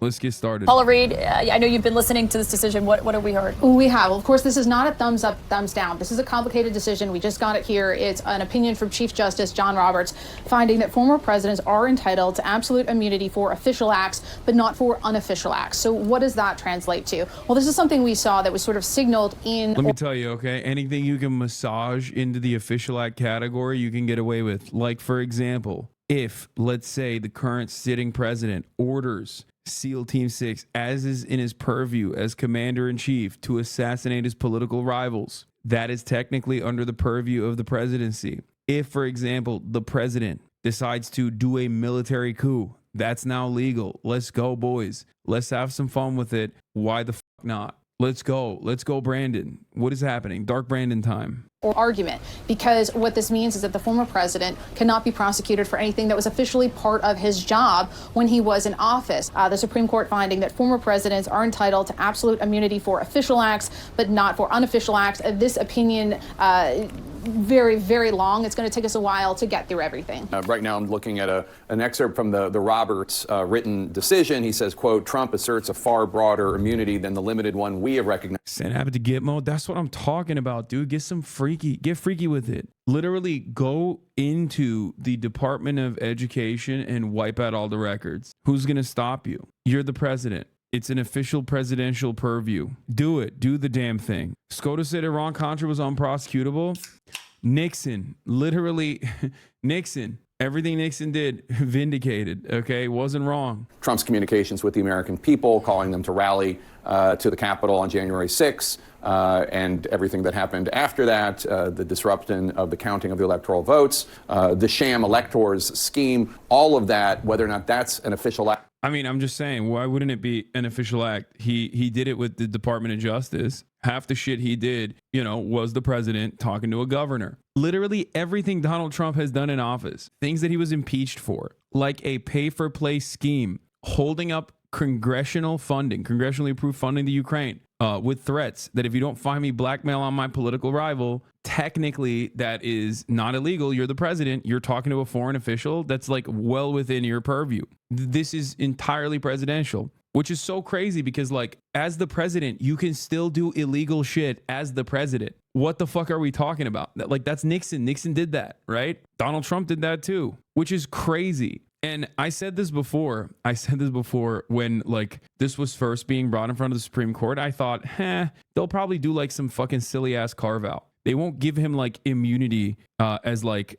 Let's get started. Paula Reed, I know you've been listening to this decision. What have we heard? We have. Of course, this is not a thumbs up, thumbs down. This is a complicated decision. We just got it here. It's an opinion from Chief Justice John Roberts, finding that former presidents are entitled to absolute immunity for official acts, but not for unofficial acts. So what does that translate to? Well, this is something we saw that was sort of signaled in... Let me tell you, okay? Anything you can massage into the official act category, you can get away with. Like, for example, if, let's say, the current sitting president orders SEAL Team 6, as is in his purview as commander-in-chief, to assassinate his political rivals, that is technically under the purview of the presidency. If, for example, the president decides to do a military coup, that's now legal. Let's go, boys. Let's have some fun with it. Why the fuck not? Let's go. Let's go, Brandon. What is happening? Dark Brandon time. Or argument, because what this means is that the former president cannot be prosecuted for anything that was officially part of his job when he was in office. The Supreme Court finding that former presidents are entitled to absolute immunity for official acts, but not for unofficial acts. This opinion, very, very long. It's going to take us a while to get through everything. Right now, I'm looking at an excerpt from the Roberts written decision. He says, quote, Trump asserts a far broader immunity than the limited one we have recognized. Send habit to Gitmo. That's what I'm talking about, dude. Get freaky with it. Literally go into the Department of Education and wipe out all the records. Who's going to stop you? You're the president. It's an official presidential purview. Do it. Do the damn thing. SCOTUS said Iran-Contra was unprosecutable. Nixon, literally, Nixon. Everything Nixon did, vindicated, okay? Wasn't wrong. Trump's communications with the American people, calling them to rally to the Capitol on January 6th, and everything that happened after that, the disruption of the counting of the electoral votes, the sham electors scheme, all of that, whether or not that's an official act. I mean, I'm just saying, why wouldn't it be an official act? He did it with the Department of Justice. Half the shit he did, you know, was the president talking to a governor. Literally everything Donald Trump has done in office, things that he was impeached for, like a pay-for-play scheme, holding up congressional funding, congressionally approved funding to Ukraine, with threats that if you don't find me blackmail on my political rival, technically that is not illegal. You're the president. You're talking to a foreign official. That's like well within your purview. This is entirely presidential, which is so crazy because like as the president, you can still do illegal shit as the president. What the fuck are we talking about? Like that's Nixon. Nixon did that, right? Donald Trump did that too, which is crazy. And I said this before when like this was first being brought in front of the Supreme Court. I thought, they'll probably do like some fucking silly ass carve out. They won't give him like immunity as like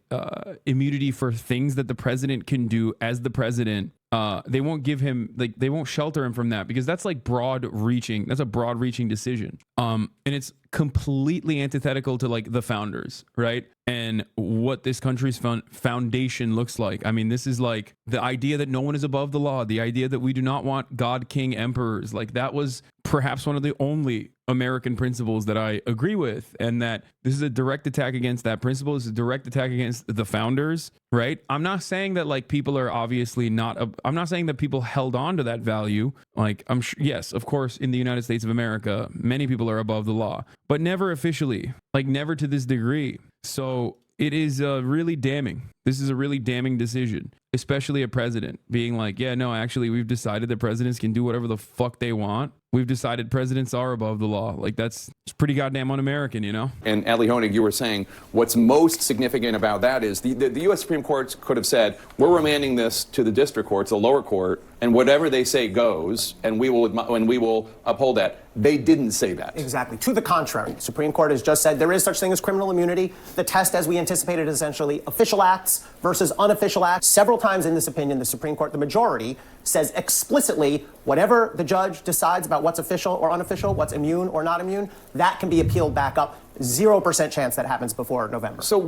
immunity for things that the president can do as the president. They won't give him like they won't shelter him from that because that's like broad reaching. That's a broad reaching decision. And it's completely antithetical to like the founders, right? And what this country's foundation looks like. I mean, this is like the idea that no one is above the law, the idea that we do not want God, king, emperors. Like that was perhaps one of the only American principles that I agree with, and that this is a direct attack against that principle. It's a direct attack against the founders, right? I'm not saying that like people are obviously not, I'm not saying that people held on to that value. Like I'm sure, yes, of course, in the United States of America, many people are above the law, but never officially, like never to this degree. So it is really damning. This is a really damning decision, especially a president being like, yeah, no, actually, we've decided that presidents can do whatever the fuck they want. We've decided presidents are above the law. Like it's pretty goddamn un-American, you know? And Ali Honig, you were saying what's most significant about that is the U.S. Supreme Court could have said, we're remanding this to the district courts, the lower court, and whatever they say goes, and we will uphold that. They didn't say that. Exactly. To the contrary, the Supreme Court has just said there is such thing as criminal immunity. The test, as we anticipated, is essentially official acts versus unofficial acts. Several times in this opinion, the Supreme Court, the majority, says explicitly whatever the judge decides about what's official or unofficial, what's immune or not immune, that can be appealed back up. 0% chance that happens before November. So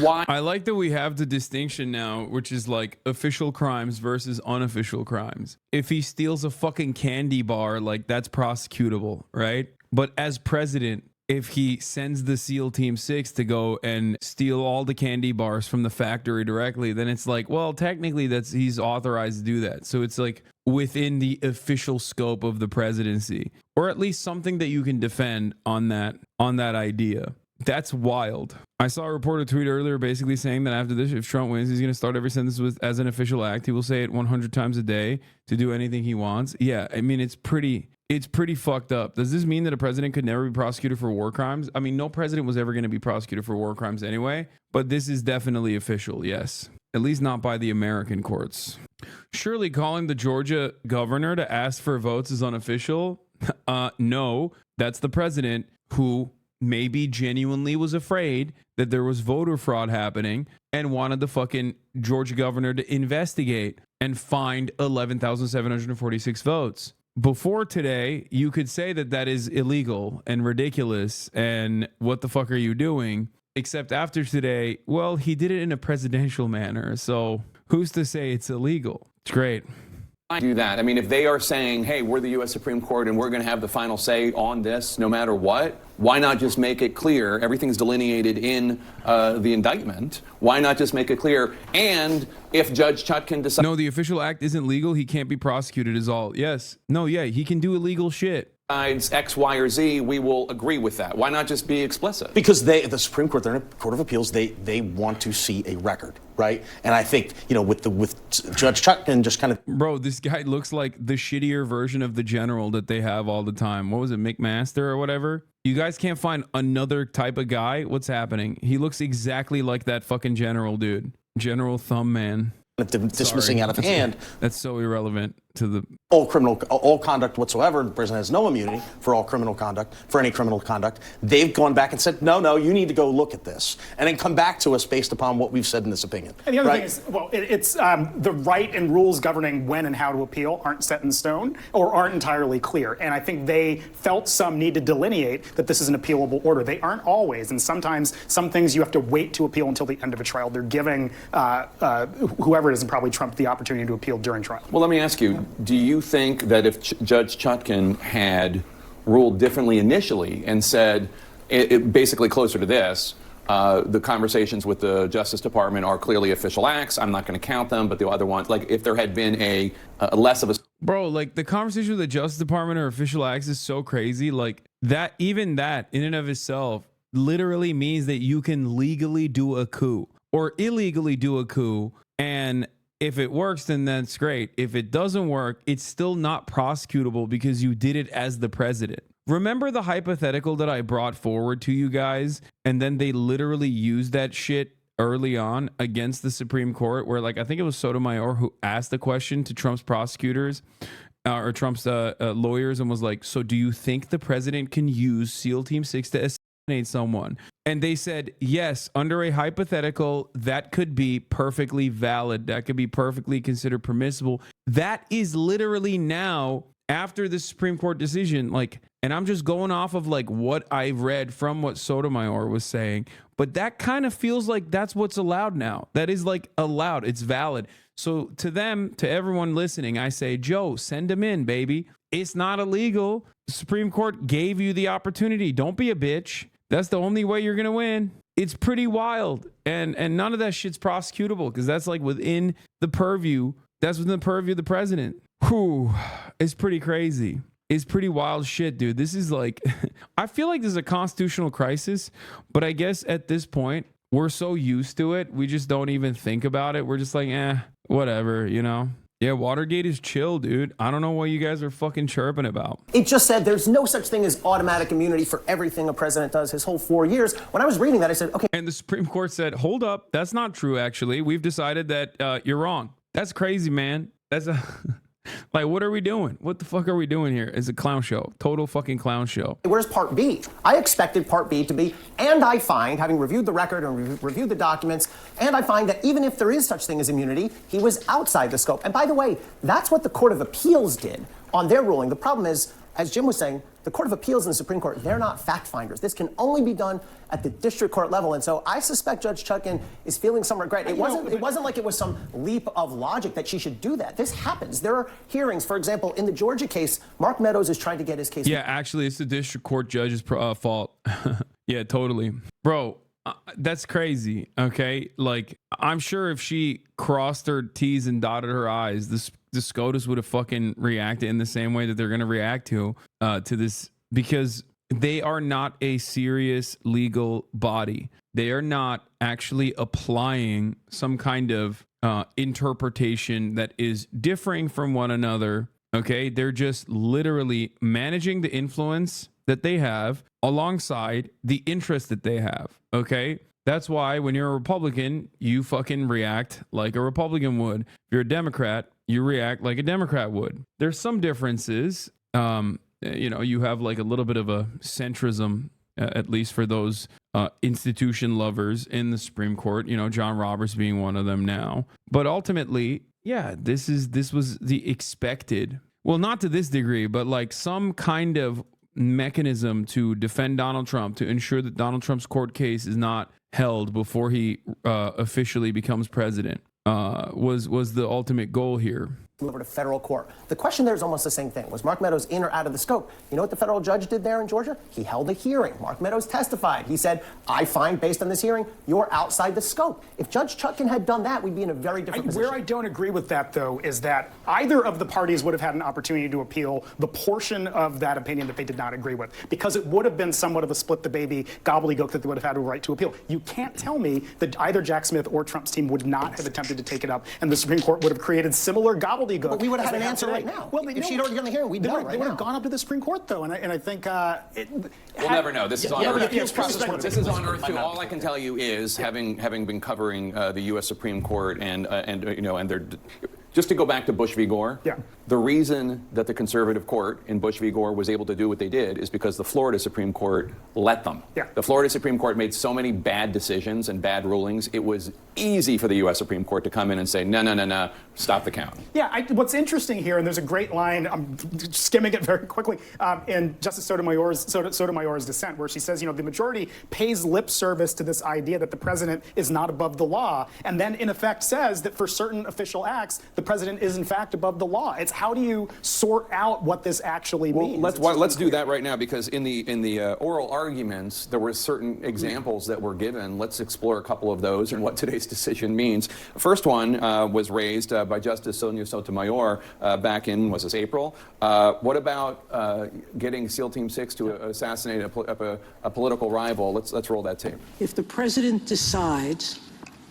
why? I like that we have the distinction now, which is like official crimes versus unofficial crimes. If he steals a fucking candy bar, like that's prosecutable, right? But as president, if he sends the SEAL Team 6 to go and steal all the candy bars from the factory directly, then it's like, well, technically he's authorized to do that. So it's like within the official scope of the presidency, or at least something that you can defend on that idea. That's wild. I saw a reporter tweet earlier basically saying that after this, if Trump wins, he's going to start every sentence with as an official act. He will say it 100 times a day to do anything he wants. Yeah, I mean, it's pretty fucked up. Does this mean that a president could never be prosecuted for war crimes? I mean, no president was ever going to be prosecuted for war crimes anyway, but this is definitely official, yes. At least not by the American courts. Surely calling the Georgia governor to ask for votes is unofficial? No, that's the president who maybe genuinely was afraid that there was voter fraud happening and wanted the fucking Georgia governor to investigate and find 11,746 votes. Before today, you could say that that is illegal and ridiculous and what the fuck are you doing? Except after today, well, he did it in a presidential manner. So who's to say it's illegal? It's great. Do that. I mean, if they are saying, hey, we're the U.S. Supreme Court and we're going to have the final say on this no matter what, why not just make it clear? Everything's delineated in the indictment. Why not just make it clear? And if Judge Chutkan decides... No, the official act isn't legal. He can't be prosecuted is all. Yes. No, yeah, he can do illegal shit. X, Y, or Z, we will agree with that. Why not just be explicit? Because the Supreme Court, they're in a court of appeals, they want to see a record, right? And I think, you know, with Judge Chutkan just kind of... Bro, this guy looks like the shittier version of the general that they have all the time. What was it, McMaster or whatever? You guys can't find another type of guy? What's happening? He looks exactly like that fucking general dude. General Thumb Man. Dismissing out of hand. That's so irrelevant to the... all conduct whatsoever. The president has no immunity for all criminal conduct, for any criminal conduct. They've gone back and said, no, you need to go look at this. And then come back to us based upon what we've said in this opinion. And the other thing is, well, it's the right and rules governing when and how to appeal aren't set in stone or aren't entirely clear. And I think they felt some need to delineate that this is an appealable order. They aren't always. And sometimes some things you have to wait to appeal until the end of a trial. They're giving whoever it is, and probably Trump, the opportunity to appeal during trial. Well, let me ask you, do you think that if Judge Chutkan had ruled differently initially and said, basically closer to this, the conversations with the Justice Department are clearly official acts, I'm not going to count them, but the other ones, like if there had been a less of a... Bro, like the conversation with the Justice Department or official acts is so crazy. Like that, even that in and of itself literally means that you can legally do a coup or illegally do a coup. And if it works, then that's great. If it doesn't work, it's still not prosecutable because you did it as the president. Remember the hypothetical that I brought forward to you guys, and then they literally used that shit early on against the Supreme Court, where like I think it was Sotomayor who asked the question to Trump's prosecutors or Trump's lawyers and was like, so do you think the president can use SEAL Team 6 to assassinate someone? And they said, yes, under a hypothetical, that could be perfectly valid. That could be perfectly considered permissible. That is literally now after the Supreme Court decision, like, and I'm just going off of like what I read from what Sotomayor was saying, but that kind of feels like that's what's allowed now. That is like allowed. It's valid. So to them, to everyone listening, I say, Joe, send them in, baby. It's not illegal. The Supreme Court gave you the opportunity. Don't be a bitch. That's the only way you're going to win. It's pretty wild. And none of that shit's prosecutable because that's like within the purview. That's within the purview of the president. Whew. It's pretty crazy. It's pretty wild shit, dude. This is like, I feel like this is a constitutional crisis, but I guess at this point, we're so used to it. We just don't even think about it. We're just like, whatever, you know? Yeah, Watergate is chill, dude. I don't know what you guys are fucking chirping about. It just said there's no such thing as automatic immunity for everything a president does his whole 4 years. When I was reading that, I said, okay. And the Supreme Court said, hold up, that's not true, actually. We've decided that you're wrong. That's crazy, man. That's a... Like, what are we doing? What the fuck are we doing here? It's a clown show. Total fucking clown show. Where's Part B? I expected Part B to be, and I find, having reviewed the record and reviewed the documents, and I find that even if there is such thing as immunity, he was outside the scope. And by the way, that's what the Court of Appeals did on their ruling. The problem is, as Jim was saying, the Court of Appeals and the Supreme Court, they're not fact finders. This can only be done at the district court level. And so I suspect Judge Chutkan is feeling some regret. It wasn't like it was some leap of logic that she should do that. This happens. There are hearings. For example, in the Georgia case, Mark Meadows is trying to get his case. Yeah, actually, it's the district court judge's fault. Yeah, totally. Bro, that's crazy. Okay. Like, I'm sure if she crossed her T's and dotted her I's, the SCOTUS would have fucking reacted in the same way that they're going to react to this, because they are not a serious legal body. They are not actually applying some kind of interpretation that is differing from one another. Okay, they're just literally managing the influence that they have alongside the interest that they have. Okay, that's why when you're a Republican, you fucking react like a Republican would. If you're a Democrat, you react like a Democrat would. There's some differences. You know, you have like a little bit of a centrism, at least for those institution lovers in the Supreme Court. You know, John Roberts being one of them now. But ultimately, yeah, this was the expected. Well, not to this degree, but like some kind of mechanism to defend Donald Trump, to ensure that Donald Trump's court case is not held before he officially becomes president, was the ultimate goal here. Over to federal court. The question there is almost the same thing. Was Mark Meadows in or out of the scope? You know what the federal judge did there in Georgia? He held a hearing. Mark Meadows testified. He said, I find, based on this hearing, you're outside the scope. If Judge Chutkan had done that, we'd be in a very different position. Where I don't agree with that, though, is that either of the parties would have had an opportunity to appeal the portion of that opinion that they did not agree with, because it would have been somewhat of a split the baby gobbledygook that they would have had a right to appeal. You can't tell me that either Jack Smith or Trump's team would not have attempted to take it up, and the Supreme Court would have created similar gobbledygook. But we would have had an answer right now. Well, if she'd already done the hearing, we'd know right now. They would have gone up to the Supreme Court, though, and I think we'll never know. This is on Earth. This is on Earth too. All I can tell you is, having been covering the U.S. Supreme Court and you know, and they're. Just to go back to Bush v. Gore, the reason that the conservative court in Bush v. Gore was able to do what they did is because the Florida Supreme Court let them. The Florida Supreme Court made so many bad decisions and bad rulings, it was easy for the U.S. Supreme Court to come in and say, no, stop the count. Yeah, what's interesting here, and there's a great line, I'm skimming it very quickly, in Justice Sotomayor's dissent, where she says, you know, the majority pays lip service to this idea that the president is not above the law, and then in effect says that for certain official acts, the president is in fact above the law. It's how do you sort out what this actually means? Let's do that right now, because in the oral arguments there were certain examples that were given. Let's explore a couple of those and what today's decision means. The first one was raised by Justice Sonia Sotomayor back in, was this April? What about getting SEAL Team 6 to assassinate a political rival? Let's roll that tape. If the president decides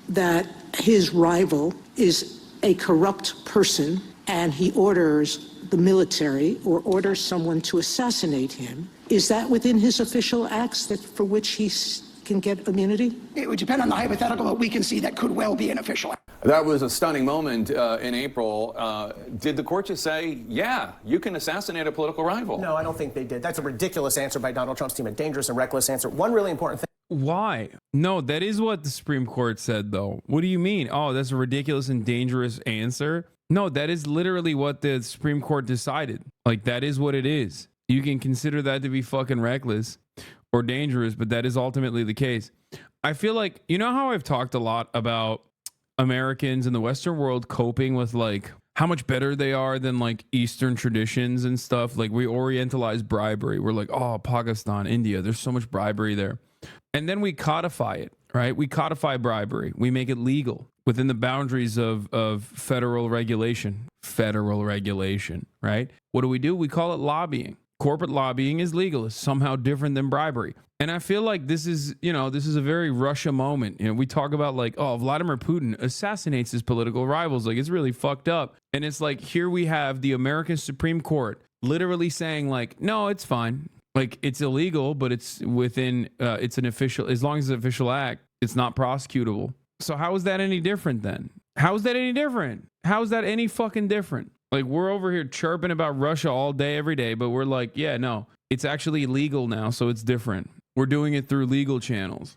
that his rival is a corrupt person and he orders the military or orders someone to assassinate him, is that within his official acts that for which he can get immunity? It would depend on the hypothetical, but we can see that could well be an official act. That was a stunning moment in April. Did the court just say, yeah, you can assassinate a political rival? No, I don't think they did. That's a ridiculous answer by Donald Trump's team, a dangerous and reckless answer. One really important thing. Why? No, that is what the Supreme Court said, though. What do you mean? Oh, that's a ridiculous and dangerous answer. No, that is literally what the Supreme Court decided. Like, that is what it is. You can consider that to be fucking reckless or dangerous, but that is ultimately the case. I feel like, you know how I've talked a lot about Americans in the Western world coping with like how much better they are than like Eastern traditions and stuff. Like, we orientalize bribery. We're like, oh, Pakistan, India, there's so much bribery there. And then we codify it, right? We codify bribery. We make it legal within the boundaries of federal regulation. Federal regulation, right? What do? We call it lobbying. Corporate lobbying is legal. It's somehow different than bribery. And I feel like this is a very Russia moment. You know, we talk about like, oh, Vladimir Putin assassinates his political rivals. Like, it's really fucked up. And it's like, here we have the American Supreme Court literally saying like, no, it's fine. Like, it's illegal, but it's within, it's an official, as long as it's an official act, it's not prosecutable. So how is that any different then? How is that any different? How is that any fucking different? Like, we're over here chirping about Russia all day, every day, but we're like, yeah, no, it's actually illegal now, so it's different. We're doing it through legal channels.